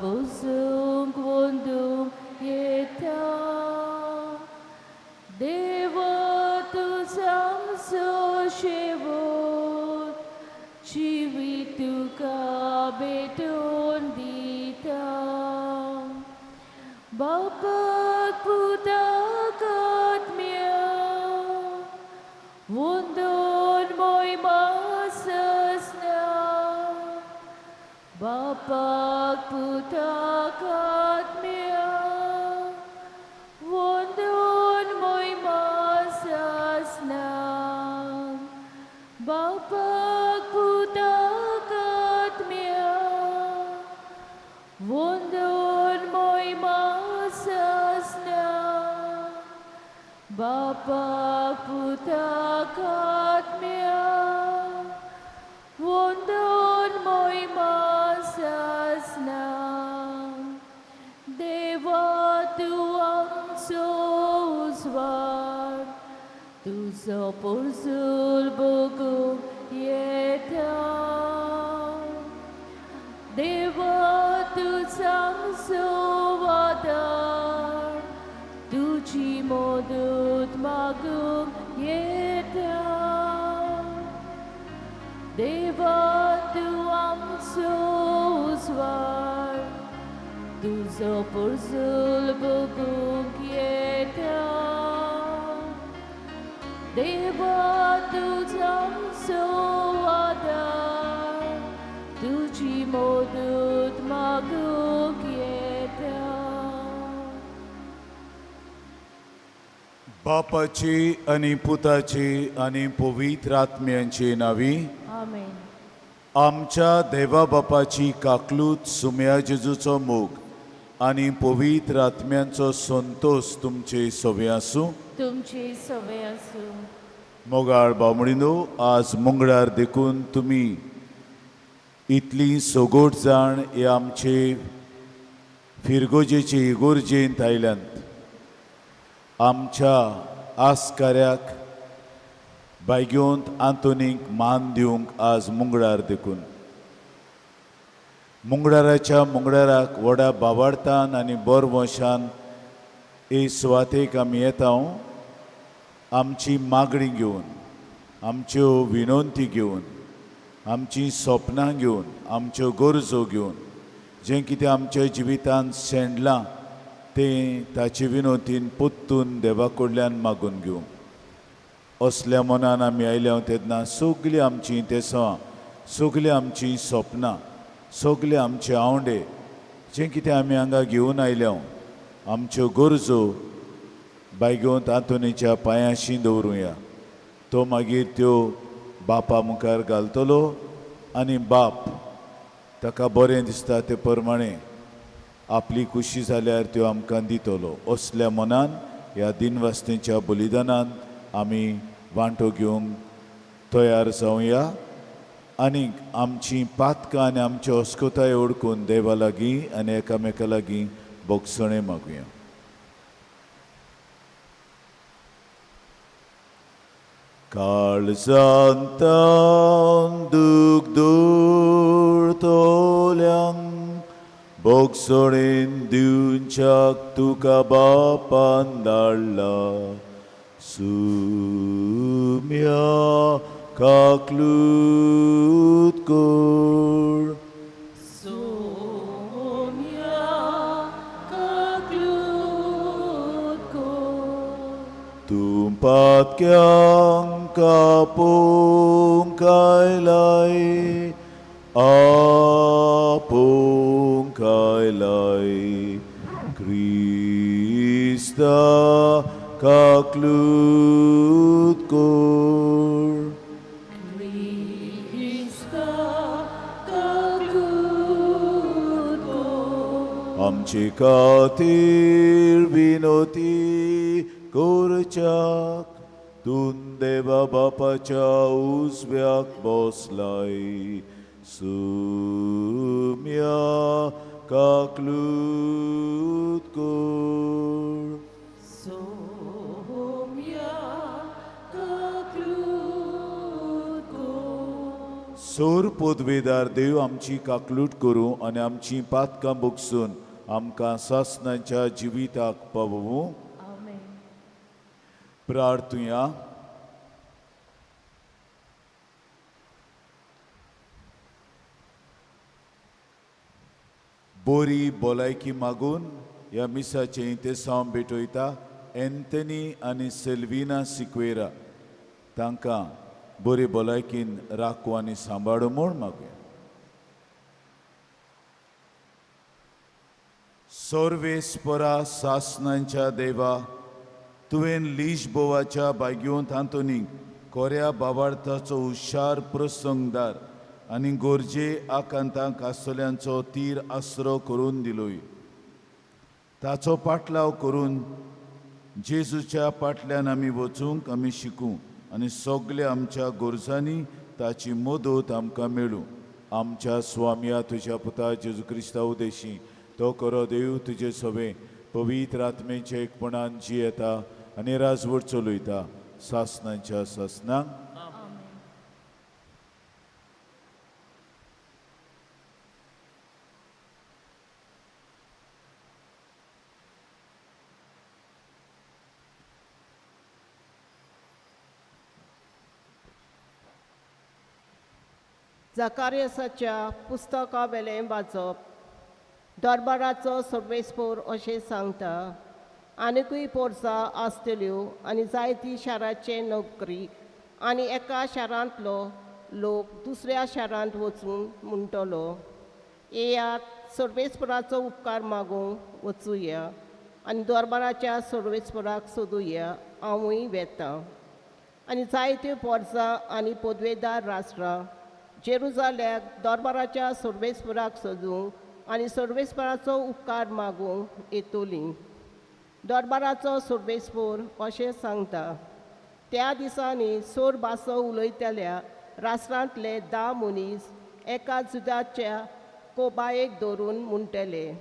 बसूंक वंदूंक येता देवा तुझा आमचो शेवट जिवीत तुका भेटून दिता बापाक पुताक आत्म्या वंदन मोहिमा ससना बापाक पुताक आत्म्या वंदन मोहिमा ससना बापाक पुताक आत्म्या वंदन मोहिमा ससना बापाक पुताक आत्म्या वंदन मोहिमा ससना देवा तूं आमचो उजवाड तुजो पोरसूल बगूंक येता देवा तुझा आमचो वादार तुझी मदत मागूंक येता देवा तूं आमचो उजवाड तुजो पोरसूल बगूंक येता देवा तुझा आमचो वादार तुझी मदत मागूंक येता बापाची आनी पुताची आनी पवित्र आत्म्यांची नावी आमेन. आमच्या देवा बापाची काकलूत सुम्या जेजूचो मोग आनी पवित्र आत्म्यांचो संतोष तुमचे सवे आसूं तुमची सवय आसूं मोगाळ बामणीनो आज मंगळार देखून तुमी इतली सोगोट जाण हे आमचे फिरगोजेचे इगोर्जेंत आयल्यांत आमच्या आस्काऱ्याक बायग्योंत आंतोनीक मान दिवंक आज मंगळार देखून मंगळाराच्या मंगळाराक व्हडा बाबार्थान आनी बरवशान हे सुवातेक आमी येता आमची मागणी घेवन आमच्यो विनंती घेवन आमची स्वप्नां घेवन आमच्यो गरजो घेवन जें कितें आमच्या जिवितांत शेणलां तें ताचे विनंतीन पोत्तून देवा कडल्यान मागून घेवंक असल्या मनान आमी आयल्या तेन्ना सगलीं आमचीं तेसां सगलीं आमचीं स्वप्नां सगले आमचे आवडे जें कितें आमी हांगा घेवन आयल्या आमच्यो गरजो बायग्योंत आंतोनीच्या पांयाशी दवरुया तो मागीर त्यो बापा मुखार घालतलो आनी बाप ताका बरें दिसता ते प्रमाणे आपली खुशी जाल्यार त्यो आमकां दितलो असल्या मनान ह्या दिनवासतेच्या बलिदानांत आमी वांटो घेवंक तयार जावया आनीक आमची पातकां आनी आमची अस्कोताय ओळखून देवा लागीं आनी एकामेका लागीं बोगसणें मागुया. काळजांतान दूख दवरतल्यांक बोगसणेन दिवच्याक तुका बापान धाडला सुम्या काकलूत कोर सोम्या काकलूत कोर तूं पातक्यांक आपोवंक आयलाय आपोवंक आयलाय क्रिस्ता काकलूत कोर आमचे खातीर विनोती करच्याक तूं देवा बापाच्या उजव्याक बसलाय सुम्या काकलूत कोर सोम्या काकलूत कोर सोर पोदवेदार देव आमची काकलूट करूं आनी आमची पातकां भोगसून आमकां सासणाच्या जिविताक पावूं. आमेन. प्रार्थुया. बोरी भलायकी मागून ह्या मिसाचें इंतेसांव भेटयता एंथनी आनी सेल्विना सिक्वेरा तांकां बरे भलायकीन राखूं आनी सांबाळूं म्हूण मागुया. सर्वेस्परा सासणांच्या देवा, तुवें लिशबोवाच्या बाग्योंत हांतोनीक खोऱ्या बाबार्थाचो हुशार प्रसंगदार आनी गोरजे आकांतांक आसतल्यांचो तीर आसरो करून दिलोय. ताचो पाटलाव करून जेजूच्या पाटल्यान आमी वचूंक आमी शिकूं आनी सगल्या आमच्या गोरजांनी ताची मदत आमकां मेळूं. आमच्या स्वाम्या तुज्या पुता जेजू क्रिस्ता उदेशी तो करो देव तुजे सवे पवित्र आत्मेचे एकपणान जियेता आनी राजवट चलयता सासणांच्या सासणांक. जाकार्यासाच्या पुस्तका वेलें वाचप. दरबाराचो सर्वेस्पोर अशें सांगता, आनिकूय पोरसां आसतल्यो आनी जायती शाराचे नोकरी आनी एका शारांतलो लोक दुसऱ्या शारांत वचून म्हणटलो, येयात सर्वेस्पराचो उपकार मागूंक वचुया आनी दरबाराच्या सर्वेस्पराक सोदुया. हांवूय वेतां. आनी जायत्यो पोरसां आनी पदवेदार राष्ट्रां जेरुजाल्याक दरबाराच्या सर्वेस्पराक सोदूंक आनी सर्वेस्पराचो उपकार मागूंक येतलीं. दरबाराचो सर्वेस्पोर अशें सांगता, त्या दिसांनी सोर भासो उलयतल्या राष्ट्रांतले 10 मनीस एका जुदाच्या कोबायेक धरून म्हणटले,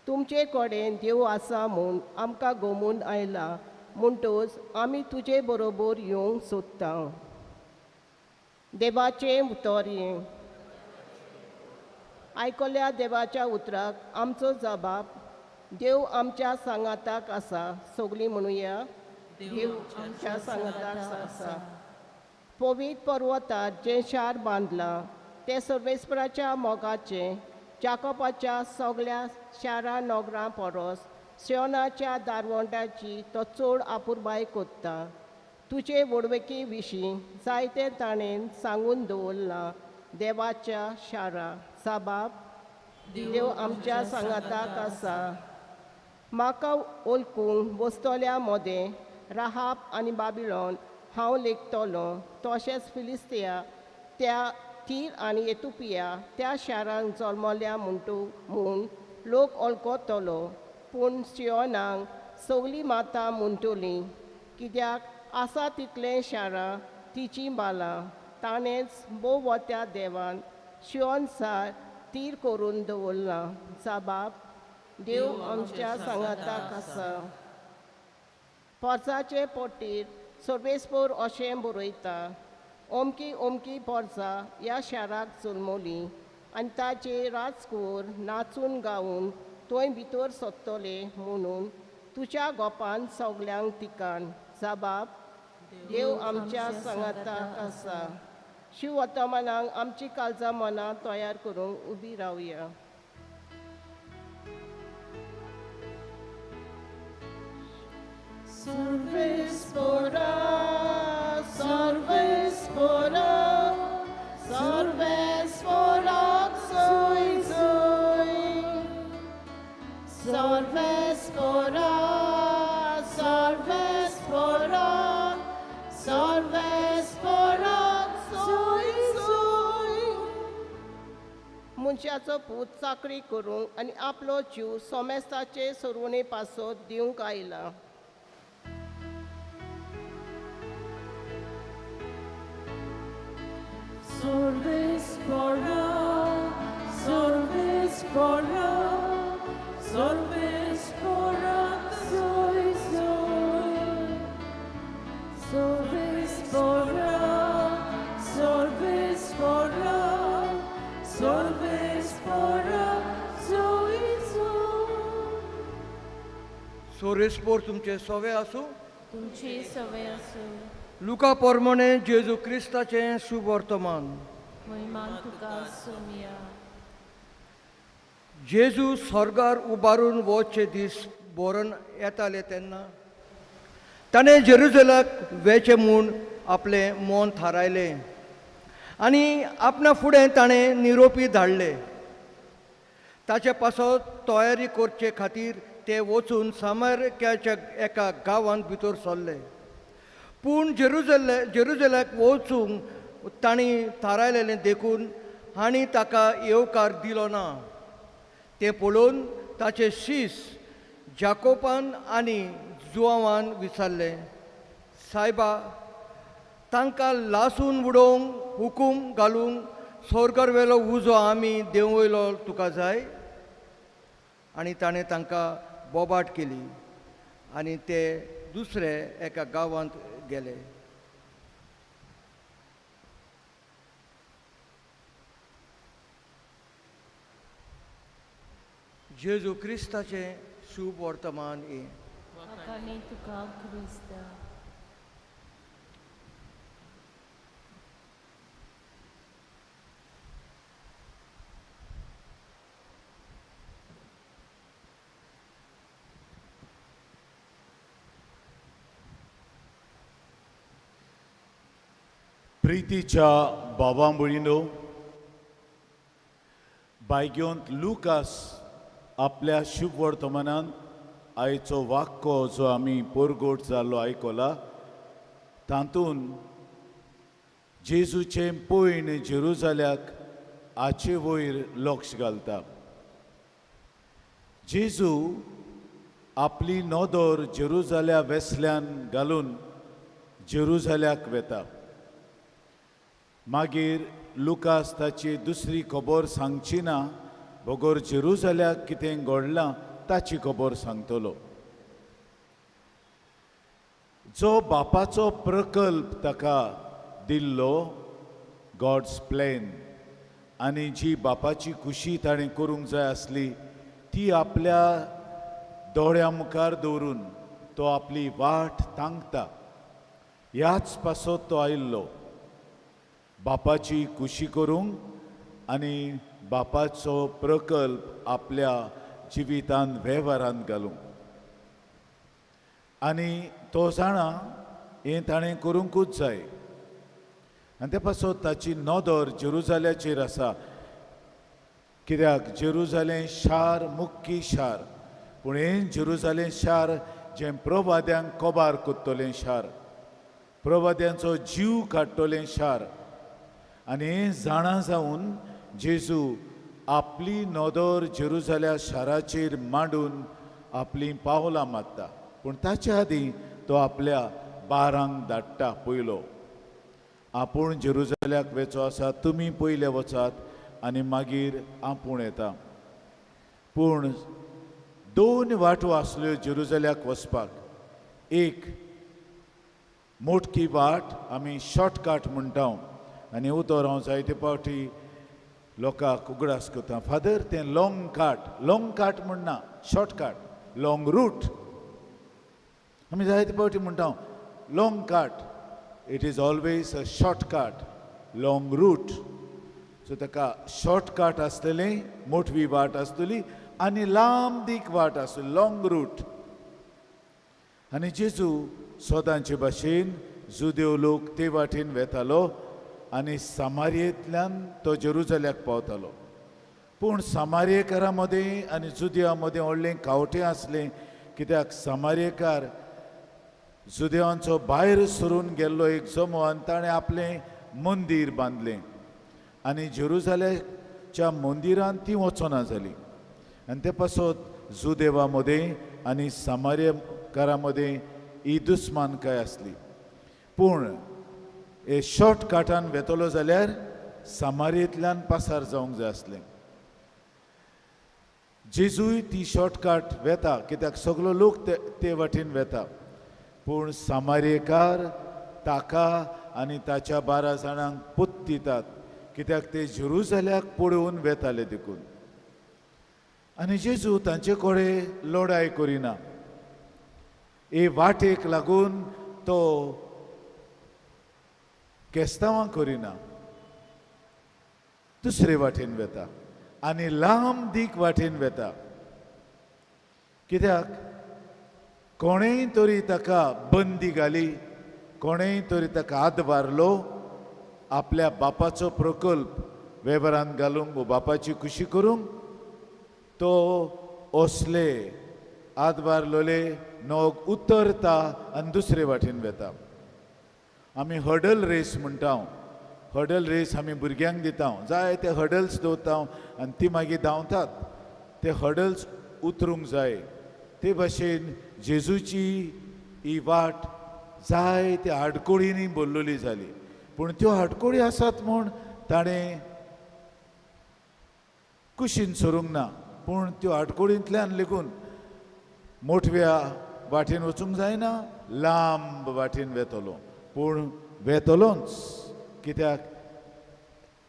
तुमचे कडेन देव आसा म्हूण आमकां गमून आयला म्हणटच आमी तुजे बरोबर येवंक सोदता. देवाचें उतोरें. आयकल्या देवाच्या उतराक आमचो जबाब, देव आमच्या सांगाताक आसा. सगळीं म्हणुया, देव आमच्या सांगाताक आसा. पवित्र पर्वतार जें शार बांदलां तें सर्वेस्पराच्या मोगाचें जाकोबाच्या सगळ्या शारा नोगरां परस सियोनाच्या दारवंटाची तो चड आपुरबाय कोत्ता. तुजे वडवके विशीं जायते ताणें सांगून दवरलां. देवाच्या शारा जबाब, देव आमच्या सांगाताक आसा. म्हाका ओळखूंक बसतल्या मोदें राहाब आनी बाबिलोन हांव लेखतलों. तशेंच फिलिस्तिया त्या तीर आनी एथोपिया त्या शारांक जल्मल्या म्हूण लोक वळखतलो. पूण सियोनाक सगळीं माता म्हणटलीं, कित्याक आसा तितलें शारां तिची बालां. ताणेंच बोवत्या देवान सियोन सार तीर करून दवरलां. जबाब, देव आमच्या सांगाताक आसा. पोरसाचे पोटीर सर्वेस्पोर अशें बरयता, ओमकी ओमकी पोरसां ह्या शाराक जल्मलीं आनी ताचे राजकुंवर नाचून गावून थंय भितर सरतले म्हणून तुज्या गोपान सगल्यांक तिकान. जबाब, देव आमच्या सांगाताक आसा. शिव वर्तमानाक आमची काळजां मनां तयार करूंक उबी रावया. सर्वेस्परा, सर्वेस्परा, सर्वेस्पराक सोय सोय. सर्वेस्परा, सर्वेस्परा, सर्वेस्पराक सोय सोय. मनशाचो पूत चाकरी करूंक आनी आपलो जीव सोमेस्ताचे सरवणे पासत दिवंक आयला. सर्वेस्परा, सर्वेस्परा, सर्वेस्पराक सोय सोय. सर्वेस्परा, सर्वेस्परा, सोरेस्पोर तुमचे सवे आसूं. तुमची सवय असो. लुका पोरमोणे जेजू क्रिस्ताचें शुभ वर्तमान. महिमान तुका सोमिया. जेजू स्वर्गार उबारून वचचे दीस बरोवन येताले तेन्ना ताणें जेरुसलेमाक वेचे म्हूण आपलें मन थारायलें आनी आपणा फुडें ताणें निरोपी धाडले. ताचे पासत तयारी करचे खातीर ते वचून सामरियाच्या एका गांवांत भितर सरले. पूण जेरुसलेमाक वचूंक तांणी थारायलेलें देखून हांणी ताका येवकार दिलो ना. तें पळोवन ताचे शीस जाकोबान आनी जुआवान विचारलें, सायबा, तांकां लासून उडोवंक हुकूम घालूंक स्वर्गार वेलो उजो आमी देव वयलो तुका जाय? आनी ताणें तांकां बोबाट केली आनी ते दुसरे एका गांवांत गेले. जेजू क्रिस्ताचें शुभ वर्तमान हे. वखाणी तुका क्रिस्ता. प्रितीच्या भावां भयणीनो, बायग्योंत लुकास आपल्या शुभ वर्तमानांत आयचो वाक्य जो आमी पोरगोट जाल्लो आयकला, तातूंत जेजूचें पयण जेरुसल्याक आचे वयर लक्ष घालता. जेजू आपली नदर जेरुसल्या वेसल्यान घालून जेरुसल्याक वेता. मागीर लुकास ताची दुसरी खबर सांगची ना, बगोर जेरुसल्याक कितें घडलां ताची खबर सांगतलो. जो बापाचो प्रकल्प ताका दिल्लो, गॉड्स प्लॅन, आनी जी बापाची खुशी ताणें करूंक जाय आसली ती आपल्या दोळ्या मुखार दवरून तो आपली वाट तांकता. ह्याच पासत तो आयिल्लो, बापाची खुशी करूंक आनी बापाचो प्रकल्प आपल्या जिवितांत वेव्हारांत घालूंक. आनी तो जाणा हें ताणें करूंकूच जाय. आनी ते पासत ताची नदर जेरुसल्याचेर आसा, कित्याक जेरुसलेम शार मुख्य शार, पूण हें जेरुसलेम शार जें प्रवाद्यांक कोबार कोत्तोलें शार, प्रवाद्यांचो जीव काडटोलें शार. आनी हें जाणा जावन जेजू आपली नदर जेरुसल्या शाराचेर मांडून आपलीं पावलां मारता. पूण ताच्या आदीं तो आपल्या बारांक धाडटा पयलो, आपूण जेरुसल्याक वेचो आसा, तुमी पयले वचात आनी मागीर आपूण येता. पूण दोन वाटो आसल्यो जेरुसल्याक वचपाक. एक मोटकी वाट आमी शॉर्टकट म्हणटा, आनी उतर हांव जायते पावटी लोकांक उगडास करता, फादर तें लॉंग काट म्हणना, शॉर्टकट, लॉंग रूट. आमी जायते पावटी म्हणटा long cut, it is always a shortcut, long route. So ताका शॉर्टकट आसलेलें, मोटवी वाट आसतली, आनी लांब दीक वाट आसतली, लॉंग रूट. आनी जेजू सोदांचे भाशेन जुदेव लोक ते वाटेन वेतालो आनी सामारियेंतल्यान तो जेरुसल्याक पावतालो. पूण सामारियेकारां मदें आनी जुदेवां मदें व्हडलें कावटें आसलें, कित्याक सामारियेकार जुदेवांचो भायर सरून गेल्लो एक जमो आनी ताणें आपलें मंदीर बांदलें आनी जेरुसल्याच्या मंदिरांत ती वचना जालीं. आनी ते पासत जुदेवां मदें आनी सामारियकारां मदें ही दुस्मानकाय आसली. पूण हे शॉर्टकटान वेतलो जाल्यार सामारियेंतल्यान पासार जावंक जाय आसलें. जेजूय ती शॉर्टकट वेता, कित्याक सगलो लोक ते वाटेन वेता. पूण सामारियेकार ताका आनी ताच्या 12 जाणांक पुत दितात, कित्याक ते जेरुसल्याक पळोवन वेताले देखून. आनी जेजू तांचे कडेन लढाय करिना. हे वाटेक लागून तो केस्तांवां करिना, दुसरे वाटेन वेता आनी लांब दीक वाटेन वेता. कित्याक कोणेय तरी ताका बंदी घाली, कोणेय तरी ताका आदबारलो, आपल्या बापाचो प्रकल्प वेव्हारांत घालूंक व बापाची खुशी करूंक तो असले आदबारलोले नोग उतरता आनी दुसरे वाटेन वेता. आमी हडल रेस म्हणटा, हडल रेस आमी भुरग्यांक दिता, जाय ते हडल्स दवरता आनी ती मागीर धांवतात. ते हडल्स उतरूंक जाय. ते भाशेन जेजूची ही वाट जाय त्या आडकोळींनी भरलेली जाली, पूण त्यो आडकोळी आसात म्हूण ताणें कुशीन सोरूंक ना, पूण त्यो आडकोळींतल्यान लेगून मोठव्या वाटेन वचूंक जायना, लांब वाटेन वेतलो. पूण वेतलोच, कित्याक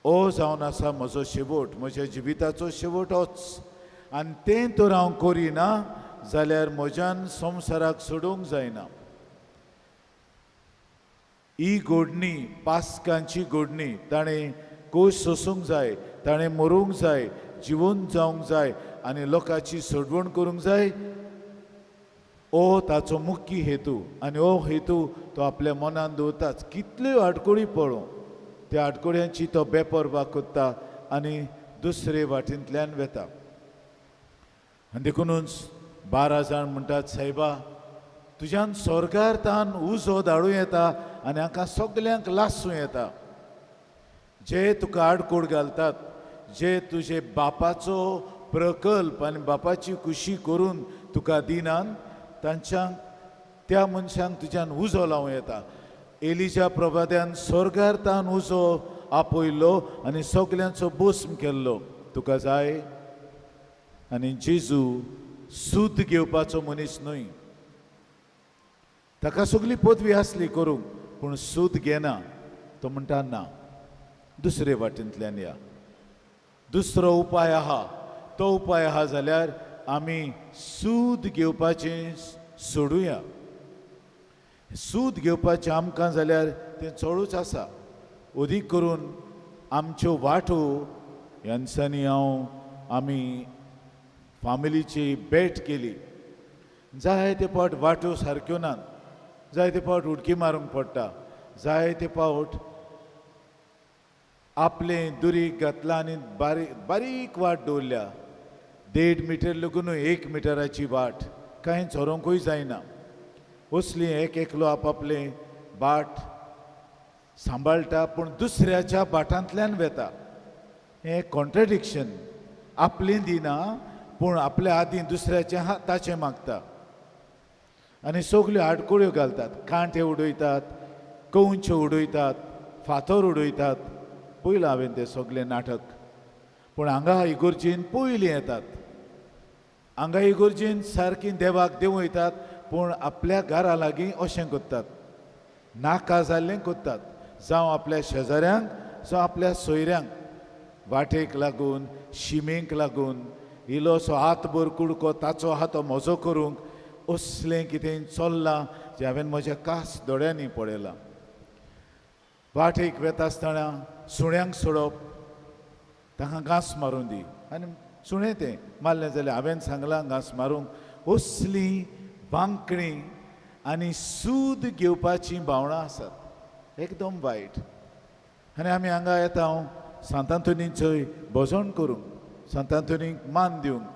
हो जावन आसा म्हजो शेवट, म्हज्या जिविताचो शेवट होच. आनी तें तर हांव करिना जाल्यार म्हज्यान संवसाराक सोडूंक जायना. ही घोडणी, पास्कांची घोडणी, ताणें कोश सोसूंक जाय, ताणें मरूंक जाय, जिवंत जावंक जाय आनी लोकांची सोडवण करूंक जाय. हो ताचो मुख्य हेतू आनी हो हेतू तो आपल्या मनान दवरताच. कितल्यो आडकोळी पळोवं, त्या आडकोळ्यांची तो बेपरवा कोत्ता आनी दुसरे वाटेंतल्यान वेता. आनी देखूनच 12 जाण म्हणटात, सायबा तुज्यान स्वर्गार तान उजो धाडूं येता आनी हांकां सगल्यांक लासूं येता. जे तुका आडकोळ घालतात, जे तुजे बापाचो प्रकल्प आनी बापाची खुशी करून तुका दिनान, तांच्यांक त्या मनशांक तुज्यान उजो लावं येता. एलिजा प्रभाद्यान स्वर्गार तान उजो आपयल्लो आनी सगल्यांचो भस्म केल्लो. तुका जाय? आनी जेजू सूद घेवपाचो मनीस न्हय. ताका सगली पदवी आसली करूंक, पूण सूद घेना. तो म्हणटा ना, दुसरे वाटेंतल्यान या. दुसरो उपाय आहा. तो उपाय आहा जाल्यार आमी सूद घेवपाचें सोडुया. सूद घेवपाचें आमकां जाल्यार तें चडूच आसा. अदीक करून आमच्यो वाटो ह्या दिसांनी आमी फामिलीची भेट केली. जाय ते फावट वाटो सारक्यो नात, जाय ते फावट उडकी मारूंक पडटा, जाय ते फावट आपलें दुरीक घातलां आनी बारीक वाट दवरल्या. 1.5 मिटर लगून 1 मिटराची वाट कांय चोरोंकूय जायना. असली एक एकलो आपआपलें बाट सांबाळटा, पूण दुसऱ्याच्या बाटांतल्यान वेता. हें कॉन्ट्रडिक्शन. आपलें दिना पूण आपल्या आदीं दुसऱ्याचें ताचें मागता आनी सगल्यो आडकोळ्यो घालतात. कांटे उडयतात, कवंच्यो उडयतात, फातर उडयतात. पयलां हांवें तें सगलें नाटक. पूण हांगा इगोर्जेन पयलीं येतात. हांगा इगोर्जेन सारकीं देवाक देंवयतात, पूण आपल्या घरा लागीं अशें करतात, नाका जाल्लें करतात. जावं आपल्या शेजाऱ्यांक, जावं आपल्या सोयऱ्यांक. वाटेक लागून, शिमेक लागून, इल्लोसो हातभर कुडको ताचो आहा तो म्हजो करूंक, असलें कितें चल्लां जें हांवें म्हज्या कास दोळ्यांनी पळयलां. वाटेक वेता आसतना सुण्यांक सोडप, तांकां घांस मारूं दी. आनी सुणें तें मारलें जाल्यार हांवें सांगलां घांस मारूंक. असलीं वांकडी आनी सूद घेवपाचीं भावणां आसात, एकदम वायट. आनी आमी हांगा येता सांत आंतोनीचोय भोजन करूंक, सांत आंतोनीक मान दिवंक,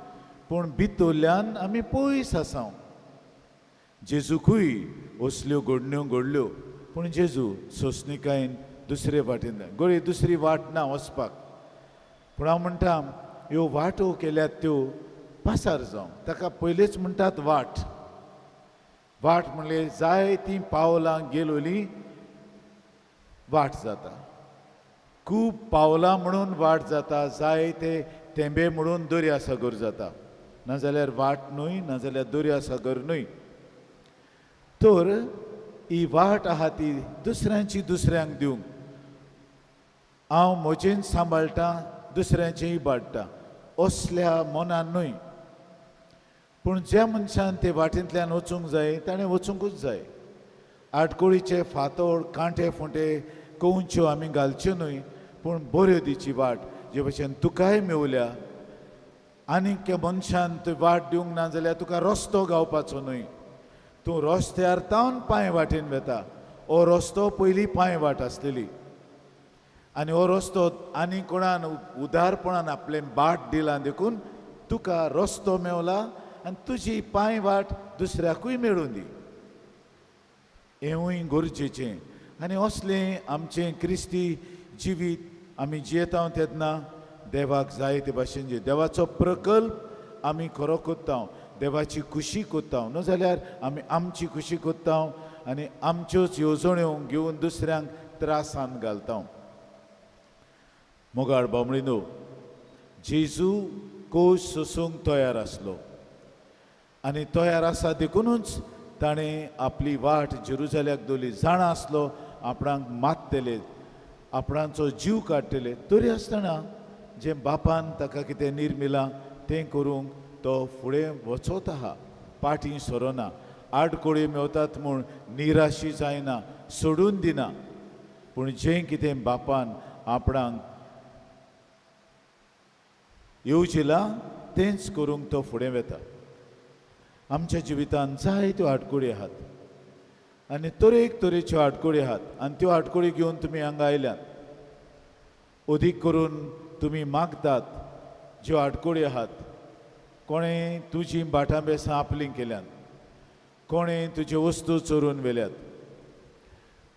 पूण भितरल्यान आमी पयस आसा. जेजूकूय असल्यो घडण्यो घडल्यो, पूण जेजू सोंसणिकायेन दुसरे वाटेन गोळी दुसरी वाट ना वचपाक. पूण हांव म्हणटा ह्यो वाटो केल्यात त्यो पासार जावं. ताका पयलींच म्हणटात वाट. वाट म्हणल्यार जाय ती पावलां गेलोली वाट जाता. खूब पावलां म्हणून वाट जाता, जाय ते तेंबे म्हणून दर्यासागर जाता. नाजाल्यार वाट न्हय, नाजाल्यार दर्यासागर न्हय. तर ही वाट आहा ती दुसऱ्यांची दुसऱ्यांक दिवंक. हांव म्हजें सांबाळटां, दुसऱ्यांचेंय बाडटा, असल्या मनान न्हय. पूण ज्या मनशान ते वाटेंतल्यान वचूंक जाय ताणें वचूंकूच जाय. आडकोळीचे फातोड कांटे फुंटे कोंच्यो आमी घालच्यो न्हय, पूण बऱ्यो दिवची वाट, जे भशेन तुकाय मेवल्या. आनीक त्या मनशान थंय वाट दिवंक ना जाल्यार तुका रस्तो गावपाचो न्हय. तूं रस्त्यार तावन पांय वाटेन वेता. हो रस्तो पयलीं पांय वाट आसलेली, आनी हो रस्तो आनी कोणान उदारपणान आपलें बाट दिलां देखून तुका रस्तो मेवला आनी तुजी पांय वाट दुसऱ्याकूय मेळून दी. हेंवूय गरजेचें. आनी असलें आमचें क्रिस्ती जिवीत आमी जियेता तेन्ना देवाक जाय ते भाशेन देवाचो प्रकल्प आमी खरो कोत्ता, देवाची खुशी कोत्ता. न्हू जाल्यार आमी आमची खुशी कोत्ता आनी आमच्योच येवजण्यो घेवन दुसऱ्यांक त्रासान घालता. मोगाळ बामणीनो, जेजू कोश सोसूंक तयार आसलो आनी तयार आसा देखूनच ताणें आपली वाट जेरुजाल्याक दवरली. जाणा आसलो आपणाक मारतले, आपणाचो जीव काडटले, तरी आसतना जे बापान ताका कितें निर्मिलां तें करूंक तो फुडें वचत आहा, पाटी सरोना. आडकोळी मेवतात म्हूण निराशी जायना, सोडून दिना, पूण जें कितें बापान आपणाक येवजिलां तेंच करूंक तो फुडें वेता. आमच्या जिवितांत जायत्यो आडकोळी आहात आनी तरेच्यो आडकोळी आहात, आनी त्यो आडकोळी घेवन तुमी हांगा आयल्यात. अदीक करून तुमी मागतात ज्यो आडकोळी आहात. कोणें तुजी बाटां बेसां आपलीं केल्यात, कोणें तुज्यो वस्तू चोरून व्हेल्यात,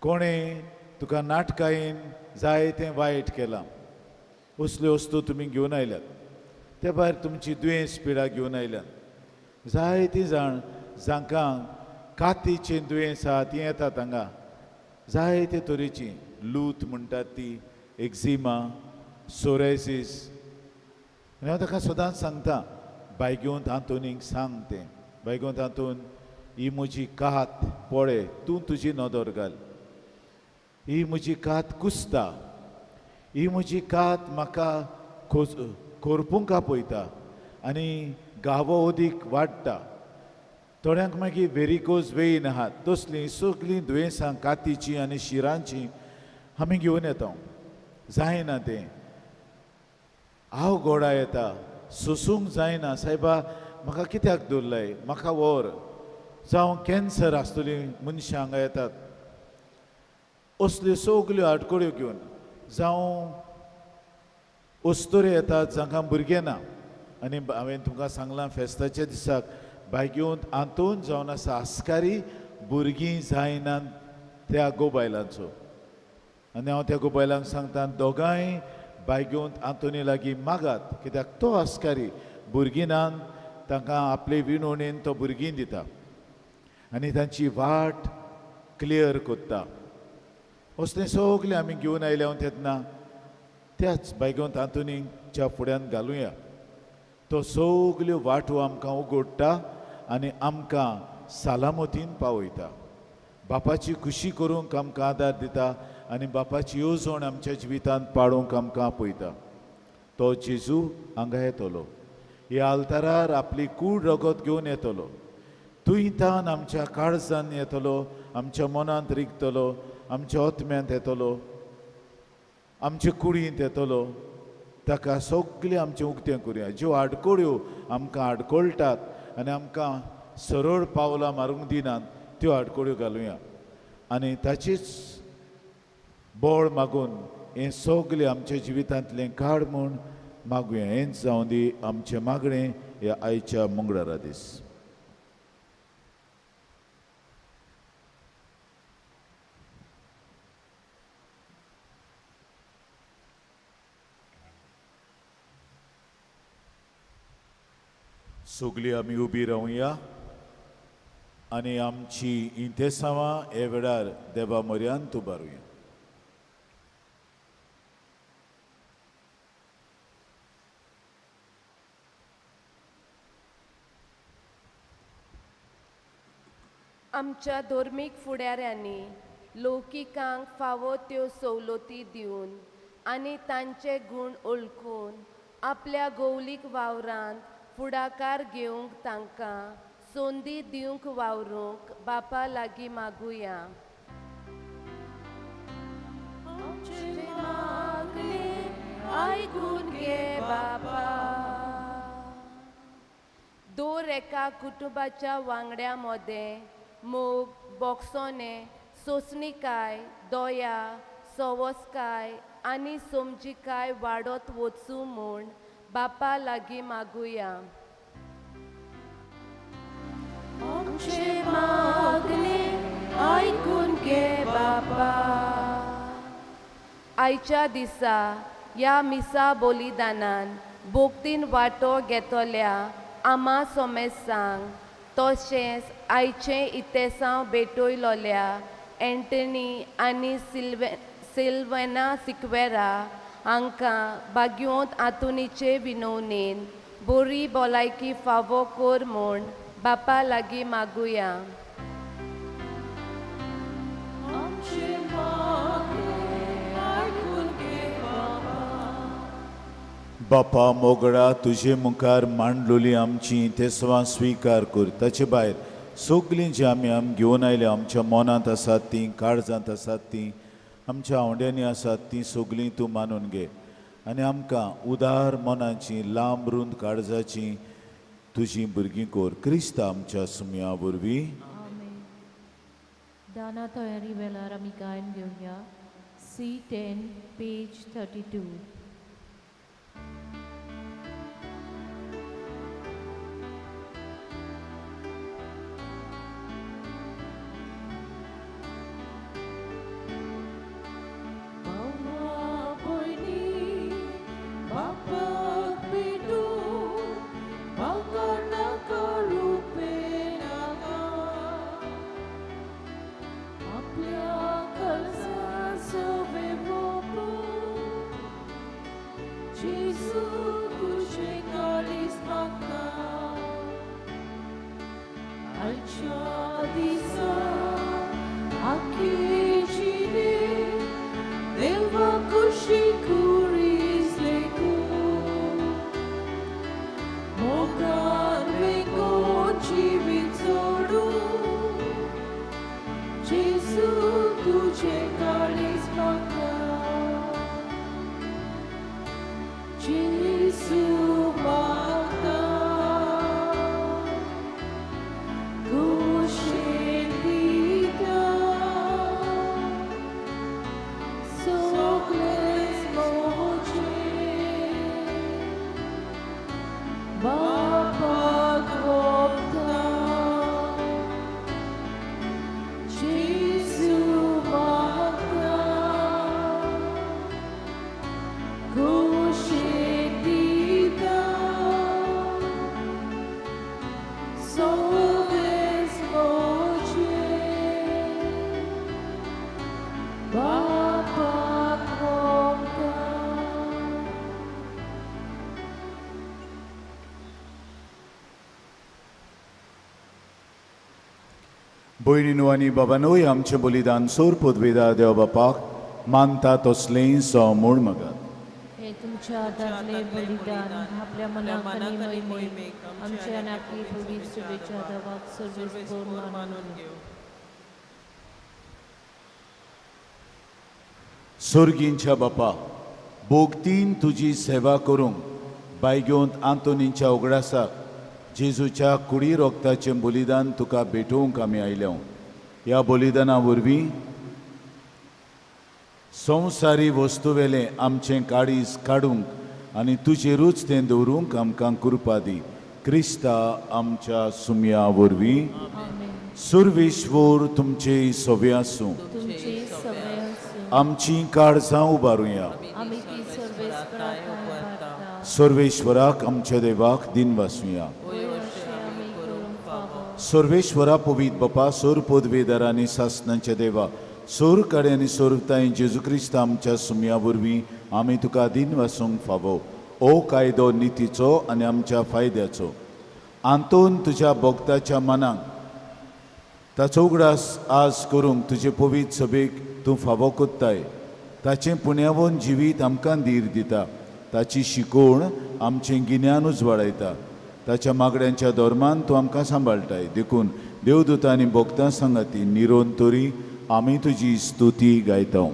कोणें तुका नाटकायेन जाय तें वायट केलां. असल्यो वस्तू तुमी घेवन आयल्यात. ते भायर तुमची दुयेंस पिडा घेवन आयल्यात. जायतीं जाण जांकां कातीचें दुयेंस आहा तीं येतात हांगा, जायते तरेचीं. लूत म्हणटात ती, एक्झिमा, सोरायसीस. हांव ताका सदांच सांगता, बायग्योंत हातून सांग तें, बायग्योंत हातून ही म्हजी कात पळय, तूं तुजी नदर घाल. ही म्हजी कात कुसता, ही म्हजी कात म्हाका खोरपूंक आपयता आनी गावो अदीक वाडटा. थोड्यांक मागीर वेरिकोज वेईन आहात. तसलीं सगलीं दुयेंसां कातीचीं आनी शिरांचीं आमी घेवन येता. जायना तें, हांव घोडा येता, सोसूंक जायना. सायबा म्हाका कित्याक दवरलाय, म्हाका व्हर. जावं कॅन्सर आसतलीं मनशां हांगा येतात, असल्यो सगल्यो आडकोळ्यो घेवन. जावं अस्तोरे येतात जांकां भुरगें ना, आनी हांवें तुमकां सांगलां फेस्ताच्या दिसाक बायग्योंत आंतून जावन आसा आस्कारी भुरगीं जायनात त्या गोबायलांचो. आनी हांव त्या गोबायलांक सांगता, दोगांय बायग्योंत आंतोनी लागीं मागात, कित्याक तो आस्कारी भुरगीं नात, तांकां आपले विणवणेन तो भुरगीं दिता आनी तांची वाट क्लियर कोत्ता. असलें सगलें आमी घेवन आयल्या तेन्ना त्याच बायग्योंत आंतोनीच्या फुड्यान घालुया. तो सगल्यो वाटो आमकां उगडटा आनी आमकां सालामतीन पावयता. बापाची खुशी करूंक आमकां आदार दिता आनी बापाची येवजण आमच्या जिवितांत पाळूंक आमकां आपयता. तो जेजू हांगा येतलो, ह्या आल्तारार आपली कूड रगत घेवन येतलो. तुयतान आमच्या काळजान येतलो, आमच्या मनांत रिगतलो, आमच्या ओतम्यांत येतलो, आमचे कुडींत येतलो. ताका सगळें आमचें उक्तें करुया. ज्यो आडकोळ्यो आमकां आडकोळटात आनी आमकां सरळ पावलां मारूंक दिनात, त्यो आडकोळ्यो घालुया आनी ताचीच बोळ मागून हें सगलें आमच्या जिवितांतलें काड म्हूण मागुया. हेंच जावं दी आमचें मागणें ह्या आयच्या मंगळारा दीस. सगलीं आमी उबी रावया आनी आमची इंतेसांवां हे वेळार देवा म्हऱ्यांत उबारुया. आमच्या धर्मीक फुडाऱ्यांनी लौकिकांक फावो त्यो सवलती दिवन आनी तांचे गूण ओळखून आपल्या गौलीक वावरांत फुडाकार घेवंक तांकां सोंदी दिवंक वावरूंक बापा लागीं मागुया. आयकून घे बापा. दर एका कुटुंबाच्या वांगड्या मोदें मोग, बोगसोने, सोंसणीकाय, दोया, सवोसकाय आनी समजीकाय वाडत वचूं म्हूण बापा लागीं मागुया. आमचे मागणे आयकून घे बापा. आयच्या दिसा ह्या मिसा बलिदानान भोक्तीन वांटो घेतल्या आमा सोमेसांक तशेंच आयचे इतेसांव भेटयलोल्या एंटनी आनी सिल्वेना सिक्वेरा हांकां बाग्योंत आतुनीचे विनवणेन बरी भलायकी फावो कर म्हूण बापा लागीं मागुया. बापा मोगडा तुजे मुखार मांडलोली आमची तेसवां स्विकार कर. ताचे भायर सगलीं जी आमी घेवन आयल्या आमच्या मनांत आसात तीं, काळजांत आसात तीं, आमच्या आवड्यांनी आसात तीं सगलीं तूं मानून घे आनी आमकां उदार मनाची लांब रुंद काळजाची तुजी भुरगीं कोर. क्रिस्त आमच्या सुमया वरवीं. दाना तयारी वेळार आमी गायन घेवया. C10 page 32. भयणीनो आनी बाबानोय आमचें बलिदान सोर पदवेदा देव बापाक मानता तसलें सो म्हूण मागात. हे तुमच्या दादले बलिदान आपल्या मनाक आनी मोहिमेक आमच्या आनी आपली पवित्र सभेच्या देवाक सर्वेस्पर मानून घेव. सुर्गींच्या बापा, भोगतीन तुजी सेवा करूंक बायग्योंत आंतोनीच्या उगडासाक जेजूच्या कुडी रोगताचें बलिदान तुका भेटोवंक आमी आयल्या. ह्या बलिदाना वरवीं संवसारी वस्तुवेलें आमचें काळीज काडूंक आनी तुजेरूच तें दवरूंक आमकां कृपा दी. क्रिस्ता आमच्या सुमया वरवीं. सुर्वेश्वर तुमचे सवे आसूं. तुमचे सगळे आसूं. आमची काळजां उबारुया. आमी ती सर्वेस्पराक पावता. सर्वेश्वराक आमच्या देवाक दिन वासुया. सर्वेश्वरा पवित्र बापा, सोर पदवेदार आनी सासणाच्या देवा, सोर काडे आनी सोरताय जेजू क्रिस्त आमच्या सुमया वरवीं आमी तुका दिन वासूंक फावो. ओ कायदो नितीचो आनी आमच्या फायद्याचो. आंतोन तुज्या भक्ताच्या मनाक ताचो उगडास आज करूंक तुजे पवित्र सभेक तूं फावो कोत्ताय. ताचें पुण्यावून जिवीत आमकां धीर दिता. ताची शिकोवण आमचें गिन्यान उजवाडायता. ताच्या मागड्यांच्या धोरमान तूं आमकां सांबाळटाय. देखून देवदूतां आनी भोगतां सांगाती निरोन तोरी आमी तुजी स्तुती गायता.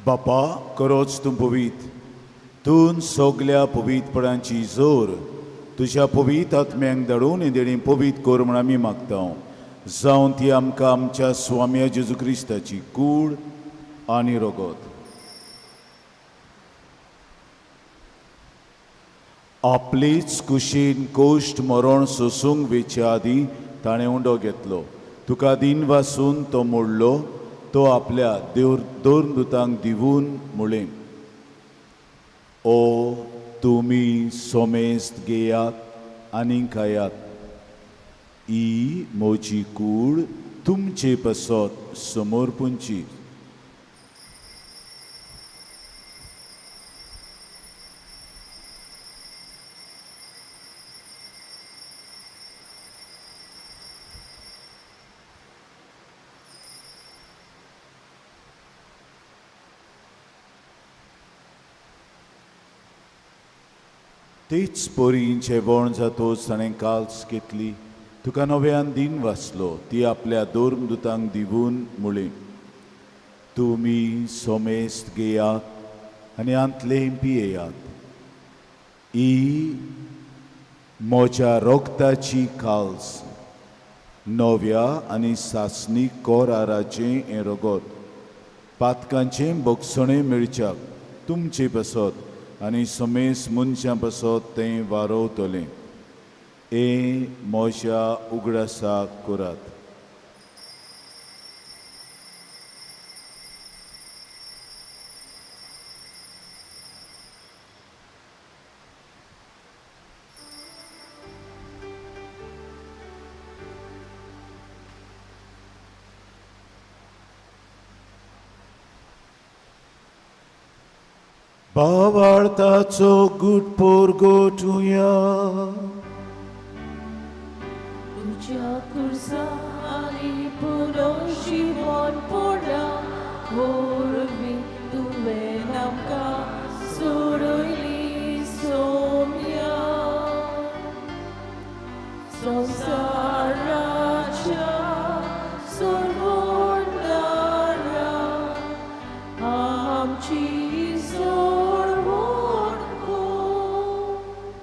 बापा, करोच तूं पवीत. तूं सगल्या पवितपणांची जोर तुज्या पवीत आत्म्यांक धाडून देणी पवीत कर म्हण आमी मागता. जावं ती आमकां आमच्या स्वाम्या जेजू क्रिस्ताची कूड आनी रगत. आपलीच कुशीन कोश्ट मरण सोसूंक वेच्या आदी ताणें उंडो घेतलो. तुका दिन वासून तो मोडलो. तो आपल्या दोन दुतांक दिवून मुळे, ओ तुमी सोमेस्त घेयात आनी खायात. ही म्हजी कूड तुमचे पासत समोर पुंची. तीच पोरी जेवण जातोच ताणें काल्स घेतली. तुका नव्यान दिन वाचलो. ती आपल्या दोन दुतांक दिवून मुळे, तुमी सोमेस्त घेयात आनी आंतले पियेयात. ही म्हज्या रोगताची काल्स, नव्या आनी सासणी कोराराचें हें रगत. पातकांचें बोगसणें मेळच्याक तुमचे पासत आनी समेस मनशां पासत तें वारोवतलें. हे म्हज्या उगडासाक करात. भावार्थाचो गुटपोर गोठुया. तुझ्या कुर्सानी पुरो शिवण पडला. होरवी तुवें आमकां सोडयली सोम्या. संवसाराच्या सर्वोन्नारा आमची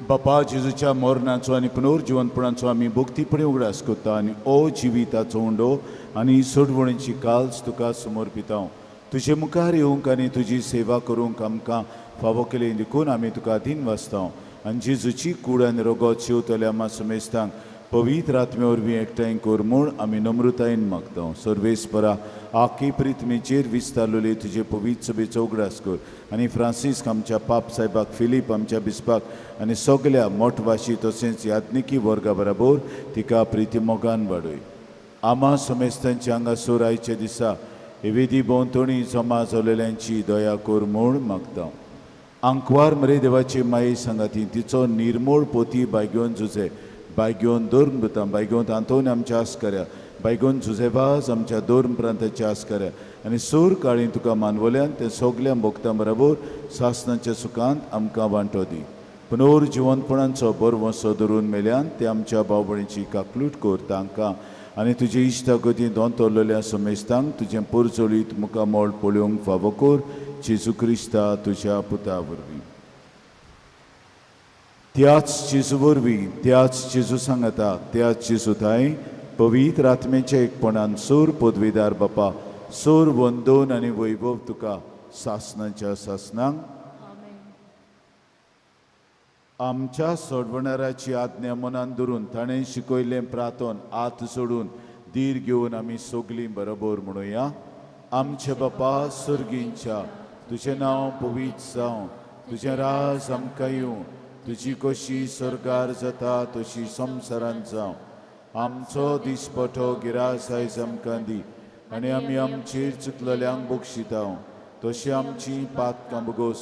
बापा, जेजूच्या मरणाचो आनी पुनर्जिवंतपणाचो आमी भक्तीपणे उगडास करता आनी ओ जिविताचो उंडो आनी सोडवणेची काल्स तुका समर्पिता. तुजे मुखार येवंक आनी तुजी सेवा करूंक आमकां फावो केलें देखून आमी तुका दिन वाचता. आनी जेजूची कूड आनी रगत शेवतल्या आमा समेस्तांक पवित्र आत्मे वरवीं एकठांय कर म्हूण आमी नम्रतायेन मागता. सर्वेस्परा, आख्खे प्रितमेचेर विस्तारलेले तुजे पवित्र सभेचो उगडास कर आनी फ्रांसीस आमच्या पाप साहेबाक, फिलीप आमच्या बिस्पाक आनी सगल्या मोठवाशी तशेंच याज्ञिकी वर्गा बरोबर तिका प्रिती मोगान वाडय. आमा समेस्तांच्या हांगासर आयच्या दिसा हे वेदी भोंवतणी जमा जालेल्यांची दया कर म्हूण मागता. आंकवार मरे देवाचे माये सांगाती तिचो निर्मळ पोती बायगेवन झुजे, बायगेवन दोर्न बुतां, बायगेवन आंतोन आमच्या आस्कऱ्या, बायगेवन झुजेबाज आमच्या दोर्न प्रांताच्या आस्कऱ्या आनी सूर काळी तुका मानवल्यान ते सगल्या भोगतां बरोबर सासणाच्या सुखांत आमकां वांटो दी. पुनर्जिवंतपणांचो बरो वसो धरून मेल्यान ते आमच्या भाव भयणीची काकलूट कर तांकां आनी तुजे इश्टा गती दोंतोरलेल्या समेस्तांक तुजें पुरचोळीत मुखामोळ पळोवंक फावो कर. जेजू क्रिस्ता तुज्या पुता वरवीं. त्याच जेजू वरवीं, त्याच जेजू सांगता, त्याच जेजू थंय पवित्र आत्मेच्या एकपणान सोर पदवीदार बापा, सोर वंदन आनी वैभव तुका सासनाच्या सासनांक आमेन. आमच्या सोडवणाऱ्याची आज्ञा मनान धरून ताणें शिकयलें प्रार्थन आत सोडून धीर घेवन आमी सगलीं बरोबर म्हणुया. आमचे बापा सुर्गींच्या तुझें नांव पवित्र जावं, तुझें राज आमकां येवं, तुजी कशी स्वर्गार जाता तशी संवसारांत जावं. आमचो दिसपठो गिरास आयज आमकां दी आनी आमी आमचेर चुकलेल्यांक बक्षिता तशी आमची पातकां बगोस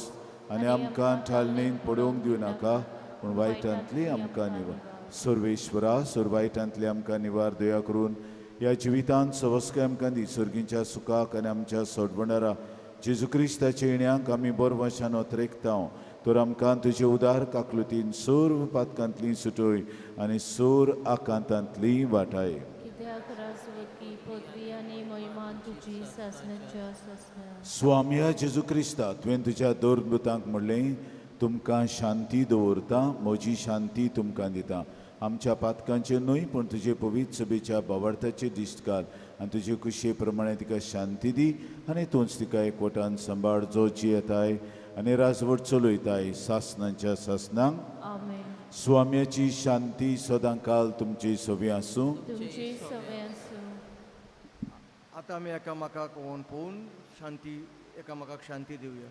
आनी आमकां ठालणेन पडोवंक दिवं नाका पूण वायटांतली आमकां निवार. सर्वेश्वरा सर्वायटांतली आमकां निवार दया करून ह्या जिवितांत सवस्काय आमकां दी. सर्गींच्या सुखाक आनी आमच्या सोडवणारा जेजू क्रिस्ताच्या येण्याक आमी बरवशान ओतरेकता तर आमकां तुजे उदार काकलुतीन सर्व पातकांतली सुटोय आनी सोर आकांतांतली वाटाय. कित्याक राजवटी पदवी आनी महिमान तुजी सासणाच्या सासना. स्वामिया जेजू क्रिस्ता तुवें तुज्या दोरदूतांक म्हणलें तुमकां शांती दवरता, म्हजी शांती तुमकां दिता. आमच्या पातकांचे न्हय पूण तुजे पवित्र सभेच्या भावार्थाचे दिश्ट घाल आनी तुजे कुशे प्रमाणे तिका शांती दी आनी तूंच तिका एकवटान सांबाळ जो जियेताय आनी राजवट चलयताय सासनांच्या सासनांक. आमेन. स्वाम्याची शांती सदां काल तुमची सवी आसूं. तुमची सवय आसूं. आता आमी एकामेकाक ओन पळोवन शांती एकामेकाक शांती दिवया.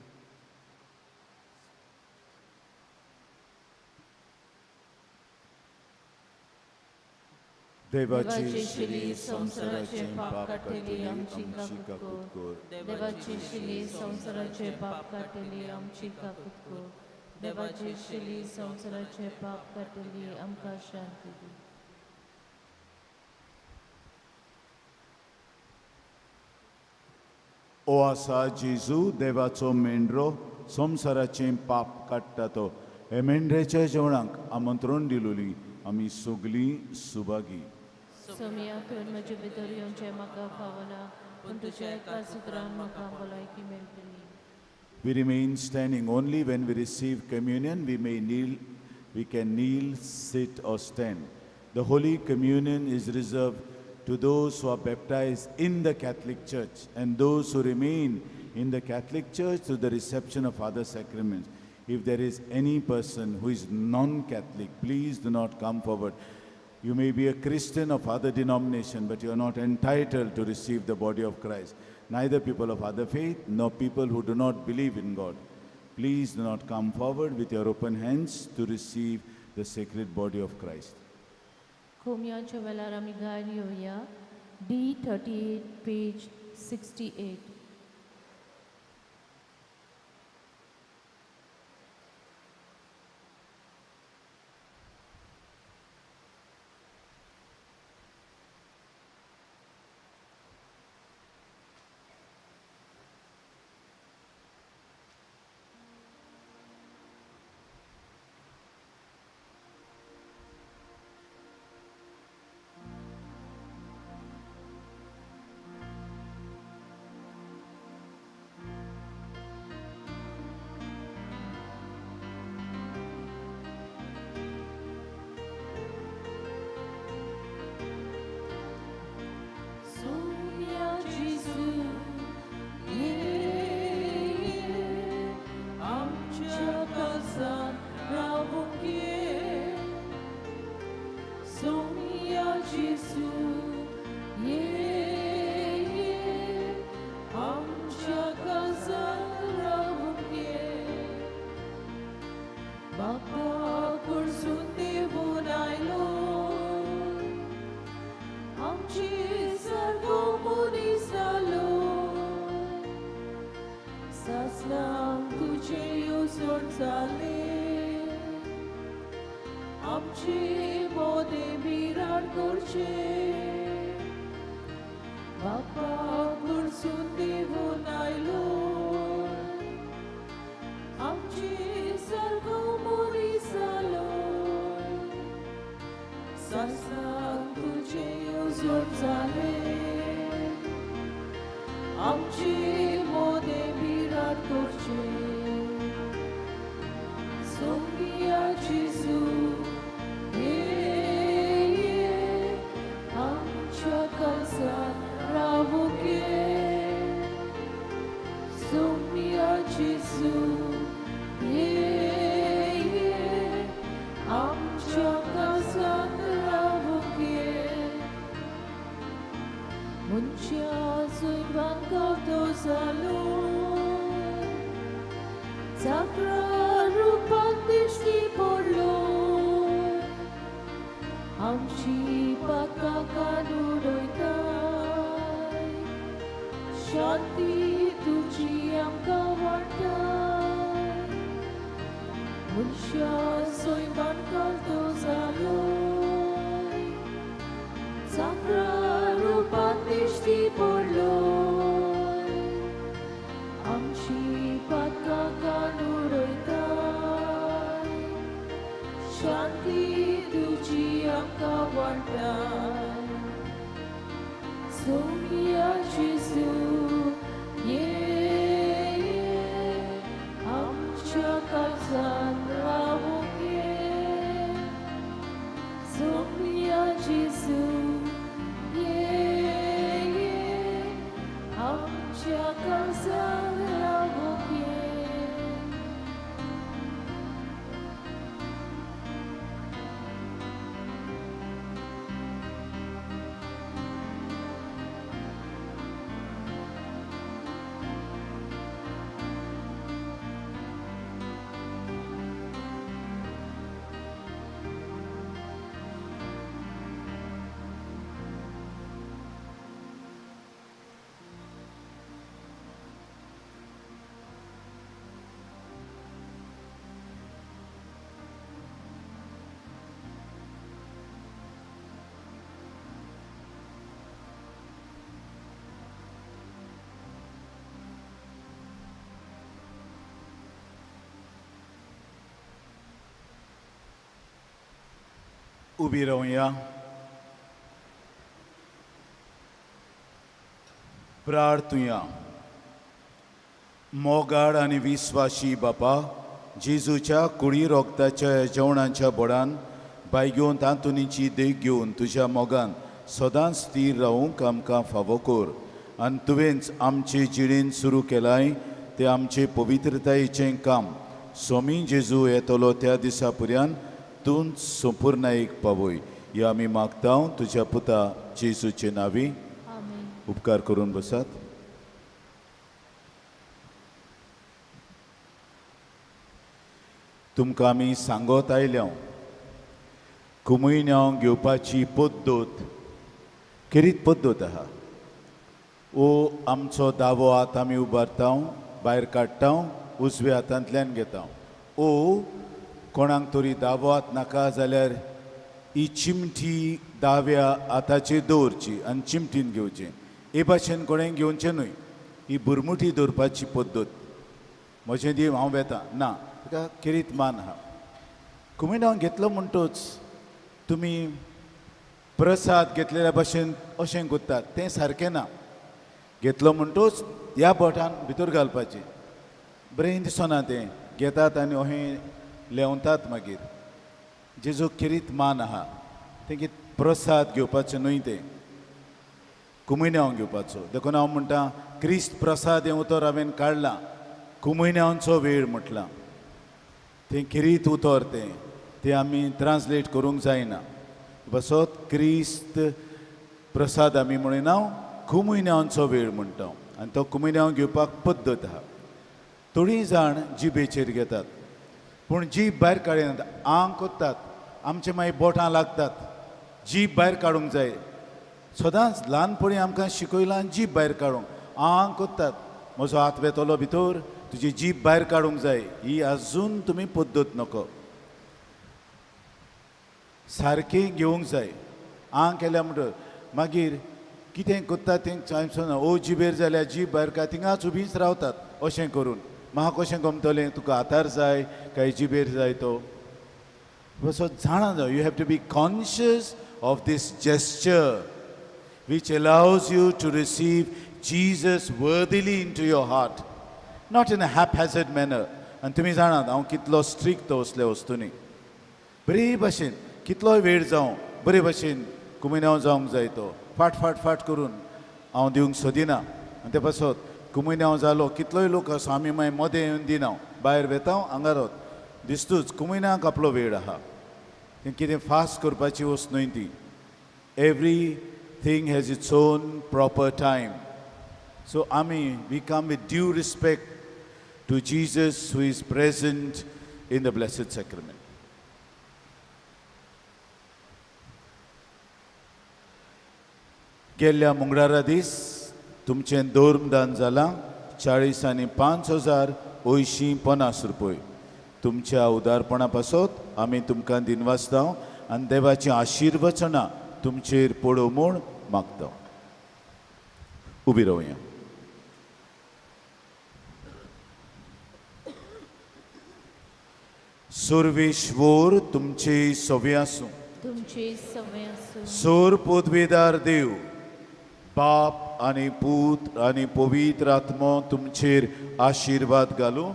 देवाची शिली संसाराचे पाप काटेली आमची काकूत कोर. देवाची शिली संसाराचे पाप काटेली आमची काकूत कोर. देवाची शिली संसाराचे पाप काटेली आमकां शांती दी. ओ आसा जेजू देवाचो मेंढरो संवसाराचें पाप काडटा तो. हे मेंढऱ्याच्या जेवणाक आमंत्रण दिलोली आमी सगलीं सुभागी. सोमिया तुवें म्हजे भितर येवचें म्हाका फावना पूण तुज्या एका सुत्रान म्हाका भलायकी मेळटली. We remain standing only when we receive communion. We can kneel, sit or stand. The Holy Communion is reserved to those who are baptized in the Catholic Church and those who remain in the Catholic Church through the reception of other sacraments. If there is any person who is non-Catholic, please do not come forward. You may be a Christian of other denomination, but you are not entitled to receive the body of Christ. Neither people of other faith, nor people who do not believe in God. Please do not come forward with your open hands to receive the sacred body of Christ. खोमयाच्या वेळार आमी गायन येवया. D38 page 68. Soumia Muncia sui banco salo Sacra rupan dishti porlo Amchi pakakanuroitai Shanti tuji amka vartai Muncia sui banco salo Sacra rupan dishti porlo Amchi pakakanuroitai Shanti tuji amka vartai Sonia Jesu Amcha kalzan ravuke Sonia Jesu Amcha kalzan ravuke उभी राहूया. प्रार्थूया. मोगाळ आणि विस्वाशी बापा, जेजूच्या कुडी रोगताच्या जेवणाच्या बोडान bye घेवन तांतुनीची देख घेवन तुज्या मोगान सदांच स्थिर रावूंक आमकां फावो कर. आनी तुवेंच आमचे जिणेन सुरू केलाय ते आमचे पवित्रतायेचें काम स्वामी जेजू येतलो त्या दिसा पर्यंत तूंच संपूर्णायेक पावय. हे आमी मागता तुज्या पुता जेजूचे नावी. आमेन. उपकार करून बसात. तुमकां आमी सांगत आयल्या कुमयण्यांव घेवपाची पद्दत किरीत पद्दत आहा. ओ आमचो दावो हात आमी उबारता, भायर काडटा, उजव्या हातांतल्यान घेता. ओ कोणाक तरी दावो हात नाका जाल्यार ही चिमटी दाव्या हाताचेर दवरची आनी चिमटीन घेवचें. हे भाशेन कोणें घेवचें न्हय. ही बुरमुठी दवरपाची पद्दत. म्हजें देव हांव वेता ना, ताका किरीत मान आहा. कुमयणांव घेतलो म्हणटच तुमी प्रसाद घेतलेल्या भाशेन अशें करतात तें सारकें ना. घेतलो म्हणटच ह्या बोटान भितर घालपाचें. बरें दिसना तें. घेतात आनी अशें लेवतात मागीर. जेजू किरीत मान आहा. तें प्रसाद घेवपाचें न्हय तें, कुमयण्यांव घेवपाचो. देखून हांव म्हणटा क्रिस्त प्रसाद हें उतर हांवें काडलां. कुमयण्यांवचो वेळ म्हटलां. तें किरीत उतर तें आमी ट्रान्सलेट करूंक जायना. बसत क्रिस्त प्रसाद आमी म्हणिना, कुमयण्यांवचो वेळ म्हणटा. आनी तो कुमयण्यांव घेवपाक पद्दत आहा. थोडीं जाण जिबेचेर घेतात पूण जीब भायर काडिनात. आंग कोत्तात, आमचे मागीर बोटां लागतात. जीब भायर काडूंक जाय. सदांच ल्हानपणी आमकां शिकयलां जीब भायर काडूंक. आंग कोत्तात, म्हजो हात वेतलो भितर, तुजी जीब भायर काडूंक जाय. ही आजून तुमी पद्दत नको. सारकें घेवंक जाय. आंग केल्या म्हणटच मागीर कितें कोत्ता तें सांगचोना. ओ जिबेर जाल्यार जीब भायर काड, थिंगाच उबीच रावतात. अशें करून म्हाका कशें गमतलें, तुका हातार जाय काय जिबेर जाय तो. सो जाणा जाय. You have to be conscious of this gesture which allows you to receive Jesus worthily into your heart, not in a haphazard manner. आनी तुमी जाणात हांव कितलो स्ट्रिक्ट असले वस्तूंनी. बरे भाशेन कितलोय वेळ जावं बरे भाशेन कुमयण्यांव जावंक जाय. तो फाट फाट फाट करून हांव दिवंक सोदिना. आनी ते पासत कुमयण्यांव जालो कितलोय लोक आसा आमी मागीर मदें येवन दिना. भायर वेता हांगा रावत. दिसतूच कुमयण्यांक आपलो वेळ आहा. तें कितें फास्ट करपाची वस्त न्हय ती. Every thing has its own proper time. So, we come with due respect to Jesus who is present in the Blessed Sacrament. गेल्या मंगळारा दीस तुमचें धर्मदान जालां 40 आनी 5,850 रुपये. तुमच्या उदारपणा पासत आमी तुमकां दिनवासता आनी देवाची आशिर्वचनां तुमचेर पडो म्हूण मागता. उबी रावया. सर्वेश्वर तुमचे सवे आसूं. तुमचे सवय असो. सोर पदवेदार देव बाप आनी पूत आनी पवित्र आत्मो तुमचेर आशिर्वाद घालूं.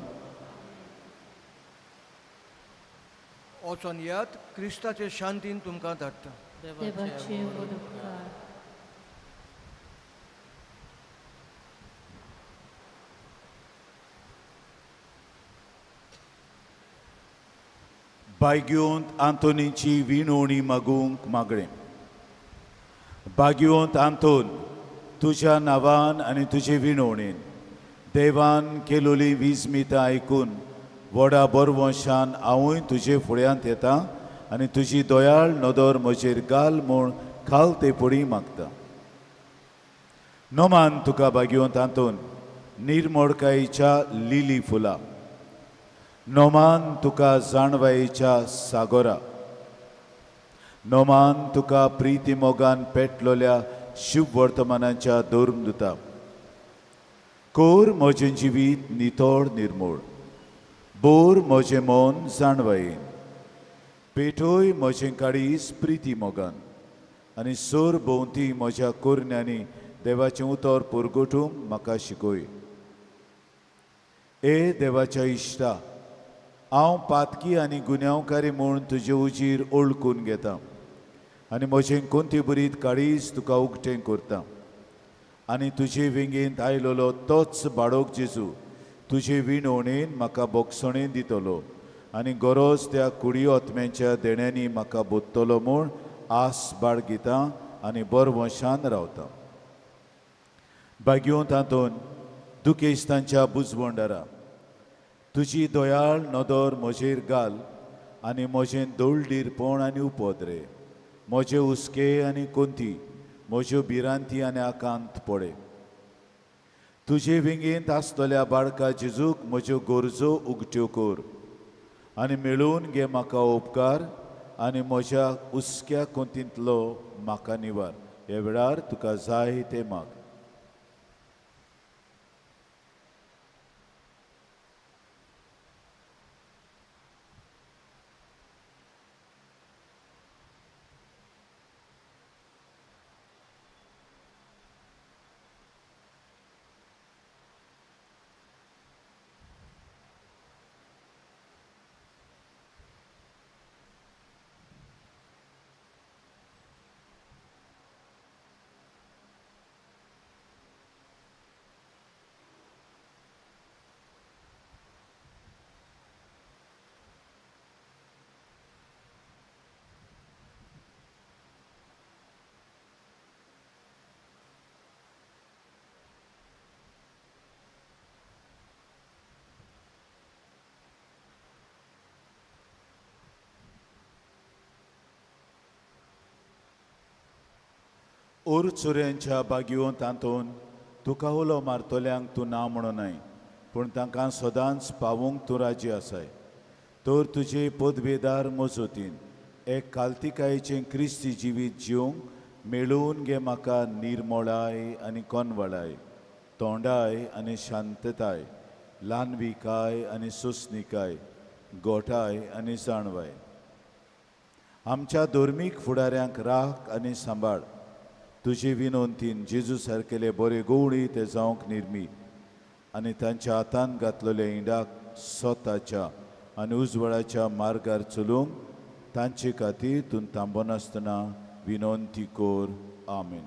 वचोन यात क्रिस्ताचे शांतीन तुमकां धाडटा. देवाचे व्हड उपकार. भाग्योंत आंतोनीची विणवणी मागूंक मागणें. भाग्योंत आंतोन, तुज्या नांवान आनी तुजे विणवणेन देवान केलोली विस्मितां आयकून व्हडा बरवंशान हांवूय तुजे फुड्यांत येता आनी तुजी दयाळ नदर म्हजेर घाल म्हूण खालते पडी मागता. नोमान तुका भाग्योंत आंतोन निर्मोडकायेच्या लिली फुलां. नोमान तुका जाणवायेच्या सागोरा. नोमान तुका प्रिती मोगान पेटलोल्या शुभ वर्तमानाच्या दोर्मदुता. कोर म्हजें जिवीत नितोळ निर्मोळ. बोर म्हजें मन जाणवायेन. पेटोय म्हजें काळीज प्रिती मोगान आनी सोर भोंवती म्हज्या कोरण्यांनी देवाचें उतर पुरगोटूंक म्हाका शिकय. ए देवाच्या इश्टा, हांव पातकी आनी गुन्यांवकारी म्हूण तुजे उजीर ओळखून घेता आनी म्हजें कोंती बरीत काळीज तुका उक्तें करता. आनी तुजे विंगेंत आयलोलो तोच बाळोक जेजू तुजे विणवणेन म्हाका बोगसणें दितलो आनी गरज त्या कुडी ओतम्यांच्या देण्यांनी म्हाका बोत्तलो म्हूण आस बाळगिता आनी बरवंशान रावता. भाग्योंत हातून दुखेस्तांच्या बुजवंडारा तुजी दयाळ नदर म्हजेर घाल आनी म्हजें दोळडीरपण आनी उपद्रे, म्हजे हुस्के आनी कोंती, म्हज्यो भिरांती आनी आकांत पडे. तुजे विंगेंत आसतल्या बाळका जेजूक म्हज्यो गरजो उगट्यो कर आनी मेळून घे म्हाका उपकार आनी म्हज्या हुस्क्या कोंतींतलो म्हाका निवार. ह्या वेळार तुका जाय ते माग. ओर चुऱ्यांच्या बागयोंत तांतून तुका उलो मारतल्यांक तूं ना म्हणूनाय, पूण तांकां सदांच पावूंक तूं राजी आसाय. तर तुजे पदवेदार मजतीन एक काल्तिकायेचें क्रिस्ती जिवीत जिवंक मेळून घे म्हाका निर्मोळाय आनी कोनवळाय, तोंडाय आनी शांतताय, ल्हानविकाय आनी सुस्निकाय, गोठाय आनी जाणवाय. आमच्या धर्मीक फुडाऱ्यांक राख आनी सांबाळ. तुजे विनोंतीन जेजू सारकेले बरे गवळी ते जावंक निर्मी आनी तांच्या हातान घातलेल्या इंडाक स्वताच्या आनी उजवळाच्या मार्गार चलूंक तांचे खातीर तूं थांबनासतना विनोंती कोर. आमेन.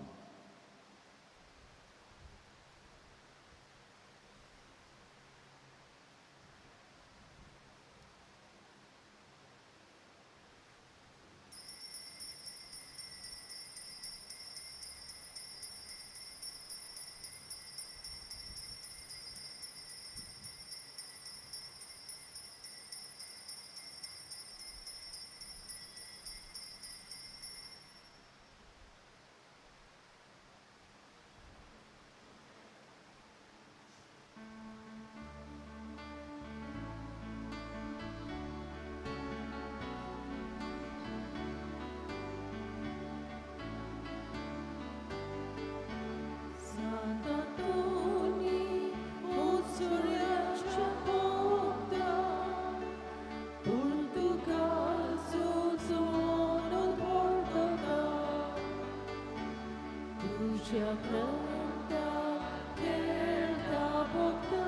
तुझ्या ग्रंथात खेळता बघता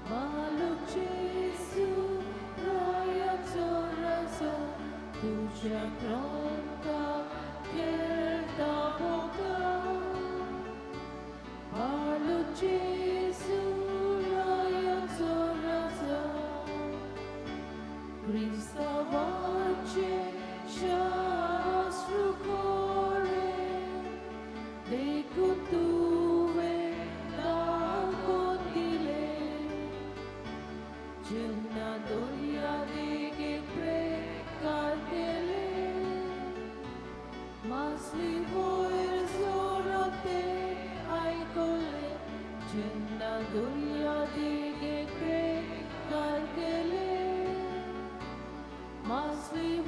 बालक येशू रायाचो रसा तुझ्या ग्रंथात खेळता बघता बालक येशू रायाचो रसा Cristovace शास्त्र कोरे देखून तुवे दाखवून दिले ज्यांना दोया देगे प्रकार केले मासली वयर जोराते ऐकले ज्यांना दोया देगे प्रकार केले Masli